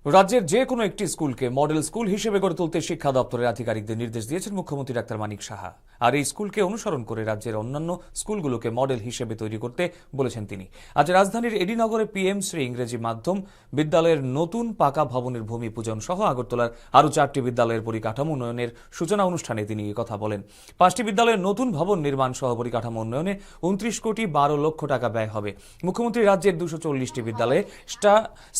রাজ্যের যে কোনো একটি স্কুলকে মডেল স্কুল হিসেবে গড়ে তুলতে শিক্ষা দপ্তরের আধিকারিকদের নির্দেশ দিয়েছেন মুখ্যমন্ত্রী ডাক্তার মানিক সাহা। আর এই স্কুলকে অনুসরণ করে রাজ্যের অন্যান্য স্কুলগুলোকে মডেল হিসেবে তৈরি করতে বলেছেন তিনি। আজ রাজধানীর এডিনগরে পিএম শ্রী ইংরেজি মাধ্যম বিদ্যালয়ের নতুন পাকা ভবনের ভূমি পূজন সহ আগরতলার আরও 4টি বিদ্যালয়ের পরিকাঠামো উন্নয়নের সূচনা অনুষ্ঠানে তিনি কথা বলেন। 5টি বিদ্যালয়ের নতুন ভবন নির্মাণ সহ পরিকাঠামো উন্নয়নে 29 কোটি 12 লক্ষ টাকা ব্যয় হবে। মুখ্যমন্ত্রী রাজ্যের 240টি বিদ্যালয়ে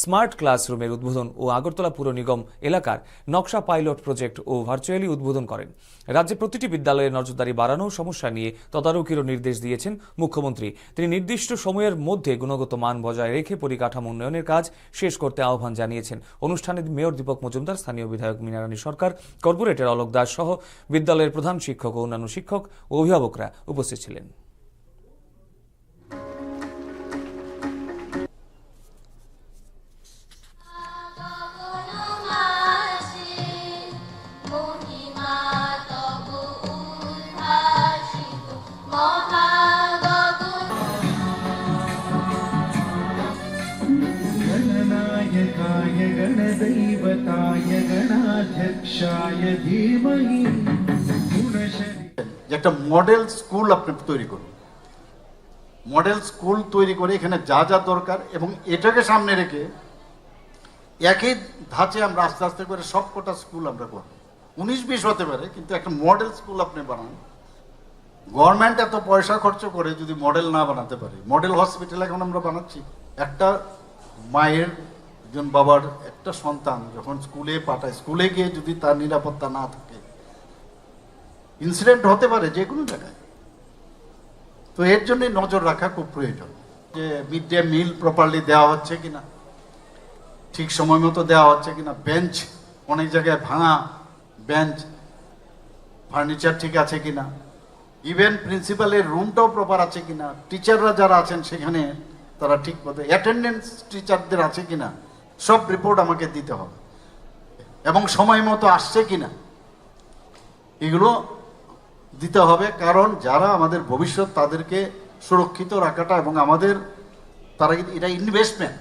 স্মার্ট ক্লাসরুমের উদ্বোধন ও আগরতলা পুর নিগম এলাকার নকশা পাইলট প্রজেক্ট ও ভার্চুয়ালি উদ্বোধন করেন। রাজ্যে প্রতিটি বিদ্যালয়ে নজরদারি বাড়ানো সমস্যা নিয়ে তদারকিরও নির্দেশ দিয়েছেন মুখ্যমন্ত্রী। তিনি নির্দিষ্ট সময়ের মধ্যে গুণগত মান বজায় রেখে পরিকাঠামো উন্নয়নের কাজ শেষ করতে আহ্বান জানিয়েছেন। অনুষ্ঠানে মেয়র দীপক মজুমদার, স্থানীয় বিধায়ক মীনারানী সরকার, কর্পোরেটর অলোক দাস সহ বিদ্যালয়ের প্রধান শিক্ষক ও অন্যান্য শিক্ষক ও অভিভাবকরা উপস্থিত ছিলেন। गणदैवताय गणाध्यक्षाय धीमहि একটা মডেল স্কুল আপনি তৈরি করুন। মডেল স্কুল তৈরি করে এখানে যা যা দরকার এবং এটাকে সামনে রেখে একই ধাঁচে আমরা আস্তে আস্তে করে সবকটা স্কুল আমরা করব। 19-20 হতে পারে, কিন্তু একটা মডেল স্কুল আপনি বানান। গভর্নমেন্ট এত পয়সা খরচ করে যদি মডেল না বানাতে পারে, মডেল হসপিটাল এখন আমরা বানাচ্ছি। একটা মায়ের, একজন বাবার একটা সন্তান যখন স্কুলে পাঠায়, স্কুলে গিয়ে যদি তার নিরাপত্তা না থাকে, ইনসিডেন্ট হতে পারে যে কোনো জায়গায়। তো এর জন্য নজর রাখা খুব প্রয়োজন যে মিড ডে মিল প্রপারলি দেওয়া হচ্ছে কিনা, ঠিক সময় মতো দেওয়া হচ্ছে কিনা, বেঞ্চ অনেক জায়গায় ভাঙা বেঞ্চ, ফার্নিচার ঠিক আছে কিনা, ইভেন প্রিন্সিপালের রুমটাও প্রপার আছে কিনা, টিচাররা যারা আছেন সেখানে তারা ঠিক মতো অ্যাটেন্ডেন্স টিচারদের আছে কিনা, সব রিপোর্ট আমাকে দিতে হবে এবং সময় মতো আসছে কিনা এগুলো দিতে হবে। কারণ যারা আমাদের ভবিষ্যৎ তাদেরকে সুরক্ষিত রাখাটা এবং আমাদের, তারা এটা ইনভেস্টমেন্ট।